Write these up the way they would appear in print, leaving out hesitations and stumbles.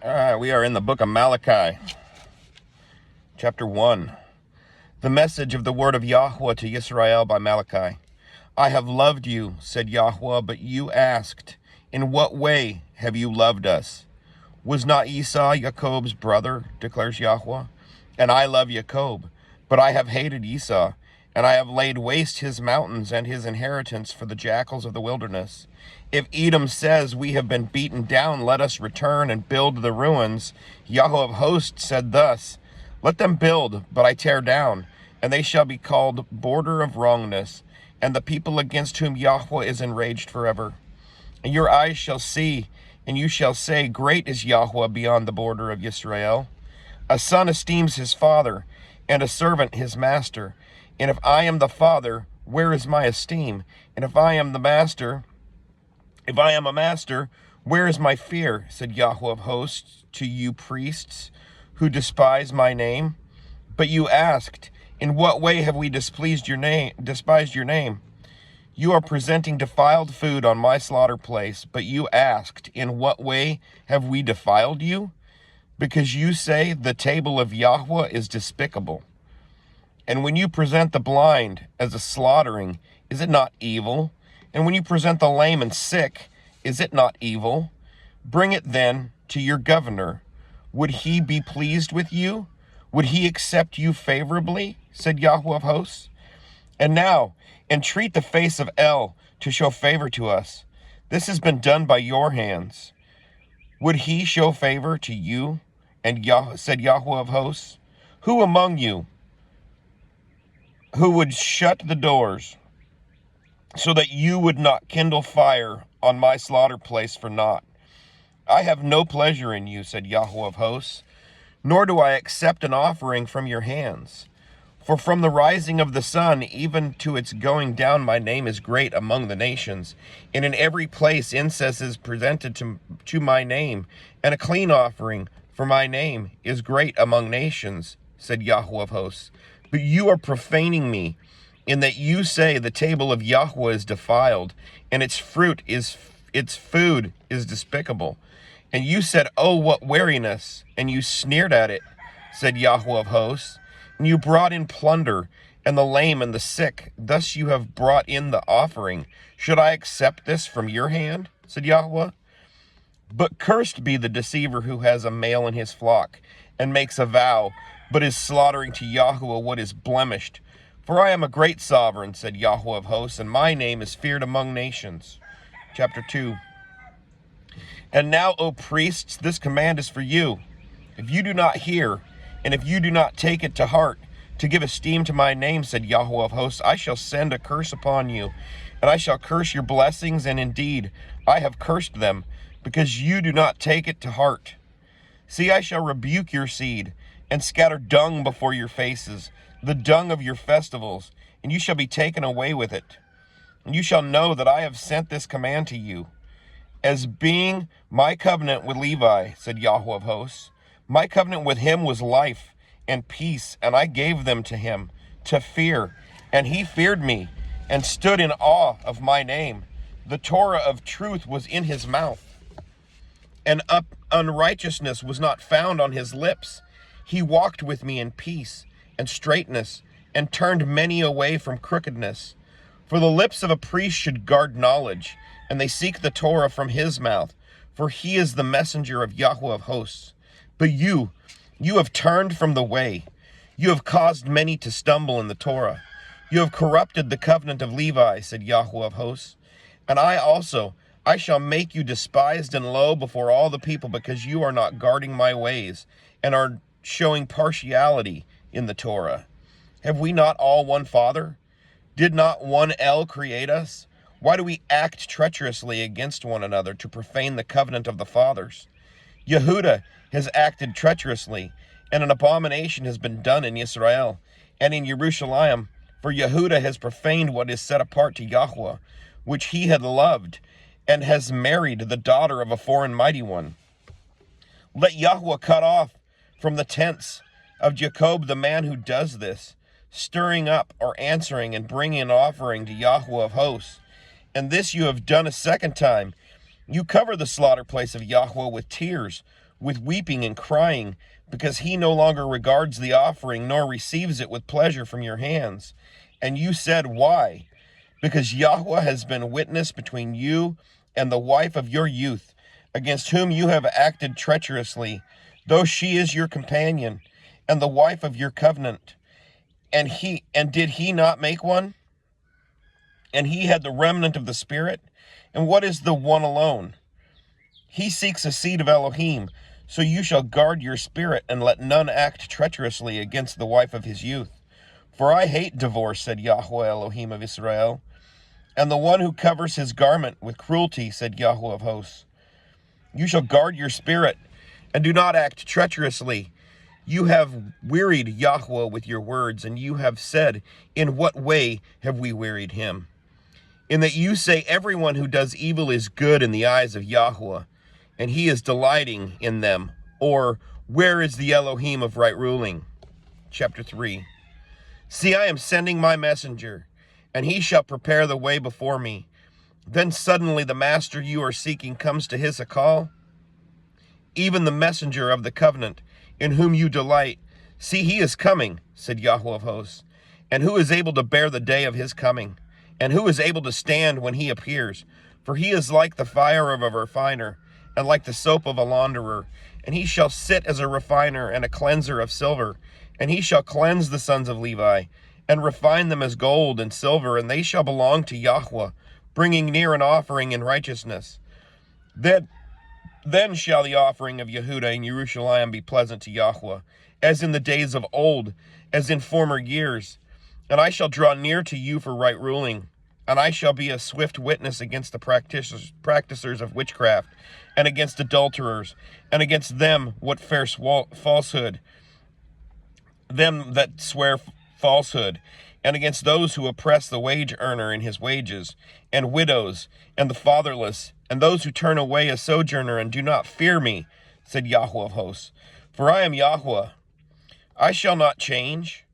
All right, we are in the book of Malachi, chapter 1. The message of the word of Yahweh to Yisrael by Malachi. I have loved you, said Yahweh, but you asked, in what way have you loved us? Was not Esau Jacob's brother, declares Yahweh? And I love Jacob, but I have hated Esau, and I have laid waste his mountains and his inheritance for the jackals of the wilderness. If Edom says, we have been beaten down, let us return and build the ruins. Yahweh of hosts said thus, let them build, but I tear down, and they shall be called border of wrongness, and the people against whom Yahweh is enraged forever. And your eyes shall see, and you shall say, great is Yahweh beyond the border of Yisrael. A son esteems his father, and a servant his master. And if I am the father, where is my esteem? And if I am a master, where is my fear? Said Yahweh of hosts to you priests who despise my name. But you asked, in what way have we despised your name? You are presenting defiled food on my slaughter place, but you asked, in what way have we defiled you? Because you say the table of Yahweh is despicable. And when you present the blind as a slaughtering, is it not evil? And when you present the lame and sick, is it not evil? Bring it then to your governor. Would he be pleased with you? Would he accept you favorably? Said Yahweh of hosts. And now, entreat the face of El to show favor to us. This has been done by your hands. Would he show favor to you? And said Yahweh of hosts, who among you who would shut the doors so that you would not kindle fire on my slaughter place for naught? I have no pleasure in you, said Yahweh of hosts, nor do I accept an offering from your hands. For from the rising of the sun even to its going down, my name is great among the nations. And in every place incense is presented to my name, and a clean offering for my name is great among nations, said Yahweh of hosts. But you are profaning me, in that you say the table of Yahweh is defiled, and its food is despicable. And you said, oh, what weariness, and you sneered at it, said Yahweh of hosts. And you brought in plunder, and the lame and the sick. Thus you have brought in the offering. Should I accept this from your hand? Said Yahweh. But cursed be the deceiver who has a male in his flock, and makes a vow, but is slaughtering to Yahweh what is blemished. For I am a great sovereign, said Yahweh of hosts, and my name is feared among nations. Chapter 2. And now, O priests, this command is for you. If you do not hear, and if you do not take it to heart, to give esteem to my name, said Yahweh of hosts, I shall send a curse upon you, and I shall curse your blessings, and indeed I have cursed them, because you do not take it to heart. See, I shall rebuke your seed, and scatter dung before your faces, the dung of your festivals, and you shall be taken away with it. And you shall know that I have sent this command to you, as being my covenant with Levi, said Yahweh of hosts. My covenant with him was life and peace, and I gave them to him to fear, and he feared me, and stood in awe of my name. The Torah of truth was in his mouth, and unrighteousness was not found on his lips. He walked with me in peace and straightness, and turned many away from crookedness. For the lips of a priest should guard knowledge, and they seek the Torah from his mouth, for he is the messenger of Yahweh of hosts. But you have turned from the way. You have caused many to stumble in the Torah. You have corrupted the covenant of Levi, said Yahweh of hosts. And I shall make you despised and low before all the people, because you are not guarding my ways, and are showing partiality in the Torah. Have we not all one Father? Did not one El create us? Why do we act treacherously against one another to profane the covenant of the fathers? Yehudah has acted treacherously, and an abomination has been done in Israel and in Jerusalem, for Yehudah has profaned what is set apart to Yahweh, which he had loved, and has married the daughter of a foreign mighty one. Let Yahweh cut off from the tents of Jacob the man who does this, stirring up or answering and bringing an offering to Yahweh of hosts. And this you have done a second time. You cover the slaughter place of Yahweh with tears, with weeping and crying, because he no longer regards the offering, nor receives it with pleasure from your hands. And you said, Why? Because Yahweh has been witness between you and the wife of your youth, against whom you have acted treacherously, though she is your companion, and the wife of your covenant. And did he not make one? And he had the remnant of the Spirit? And what is the one alone? He seeks a seed of Elohim, so you shall guard your spirit, and let none act treacherously against the wife of his youth. For I hate divorce, said Yahweh Elohim of Israel, and the one who covers his garment with cruelty, said Yahweh of hosts. You shall guard your spirit, and do not act treacherously. You have wearied Yahweh with your words, and you have said, In what way have we wearied him? In that you say, Everyone who does evil is good in the eyes of Yahweh, and he is delighting in them. Or, where is the Elohim of right ruling? Chapter 3. See, I am sending my messenger, and he shall prepare the way before me. Then suddenly the master you are seeking comes to Hisakal, even the messenger of the covenant, in whom you delight. See, he is coming, said Yahweh of hosts. And who is able to bear the day of his coming? And who is able to stand when he appears? For he is like the fire of a refiner, and like the soap of a launderer. And he shall sit as a refiner and a cleanser of silver. And he shall cleanse the sons of Levi, and refine them as gold and silver, and they shall belong to Yahweh, bringing near an offering in righteousness. Then shall the offering of Yehudah and Jerusalem be pleasant to Yahweh, as in the days of old, as in former years. And I shall draw near to you for right ruling, and I shall be a swift witness against the practicers of witchcraft, and against adulterers, and against them what fear falsehood, them that swear falsehood, and against those who oppress the wage earner in his wages, and widows, and the fatherless, and those who turn away a sojourner and do not fear me, said Yahweh of hosts. For I am Yahweh, I shall not change,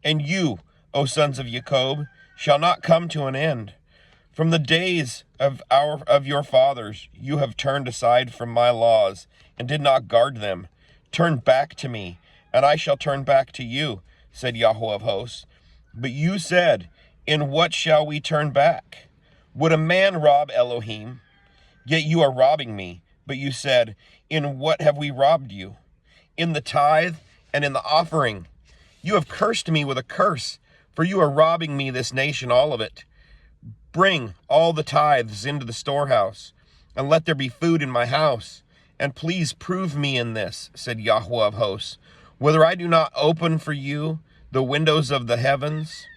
and you, O sons of Jacob, shall not come to an end. From the days of your fathers you have turned aside from my laws, and did not guard them. Turn back to me, and I shall turn back to you, said Yahweh of hosts. But you said, In what shall we turn back? Would a man rob Elohim? Yet you are robbing me. But you said, In what have we robbed you? In the tithe and in the offering. You have cursed me with a curse, for you are robbing me, this nation, all of it. Bring all the tithes into the storehouse, and let there be food in my house. And please prove me in this, said Yahweh of hosts, whether I do not open for you the windows of the heavens,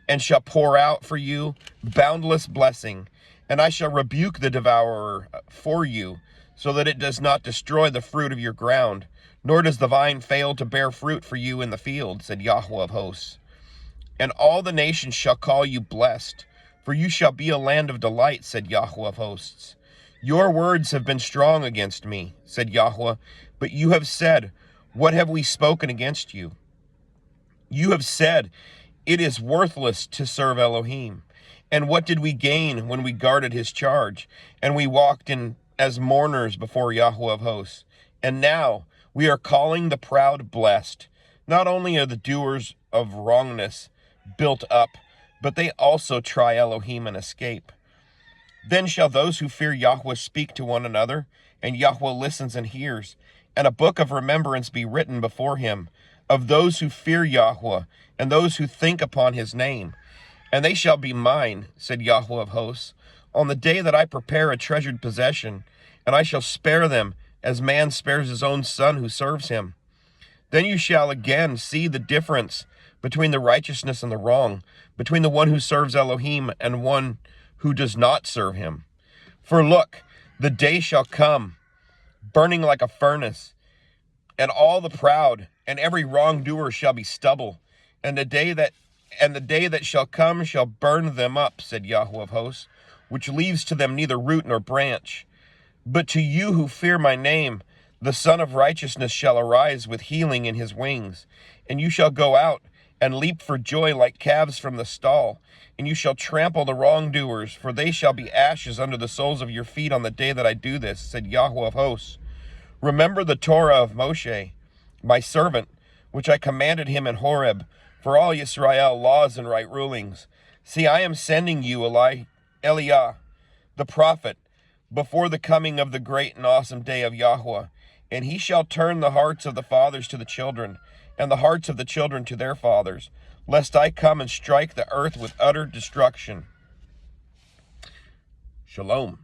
and shall pour out for you boundless blessing, and I shall rebuke the devourer for you, so that it does not destroy the fruit of your ground, nor does the vine fail to bear fruit for you in the field, said Yahweh of hosts. And all the nations shall call you blessed, for you shall be a land of delight, said Yahweh of hosts. Your words have been strong against me, said Yahweh, but you have said, What have we spoken against you? You have said, It is worthless to serve Elohim. And what did we gain when we guarded his charge, and we walked in as mourners before Yahweh of hosts? And now we are calling the proud blessed. Not only are the doers of wrongness built up, but they also try Elohim and escape. Then shall those who fear Yahweh speak to one another, and Yahweh listens and hears, and a book of remembrance be written before him, of those who fear Yahweh, and those who think upon his name. And they shall be mine, said Yahweh of hosts, on the day that I prepare a treasured possession, and I shall spare them as man spares his own son who serves him. Then you shall again see the difference between the righteousness and the wrong, between the one who serves Elohim and one who does not serve him. For look, the day shall come, burning like a furnace, and all the proud and every wrongdoer shall be stubble, and the day that shall come shall burn them up, said Yahweh of hosts, which leaves to them neither root nor branch. But to you who fear my name, the Son of Righteousness shall arise with healing in his wings, and you shall go out and leap for joy like calves from the stall, and you shall trample the wrongdoers, for they shall be ashes under the soles of your feet on the day that I do this, said Yahweh of hosts. Remember the Torah of Moshe, my servant, which I commanded him in Horeb, for all Israel, laws and right rulings. See, I am sending you Eliah, the prophet, before the coming of the great and awesome day of Yahweh. And he shall turn the hearts of the fathers to the children, and the hearts of the children to their fathers, lest I come and strike the earth with utter destruction. Shalom.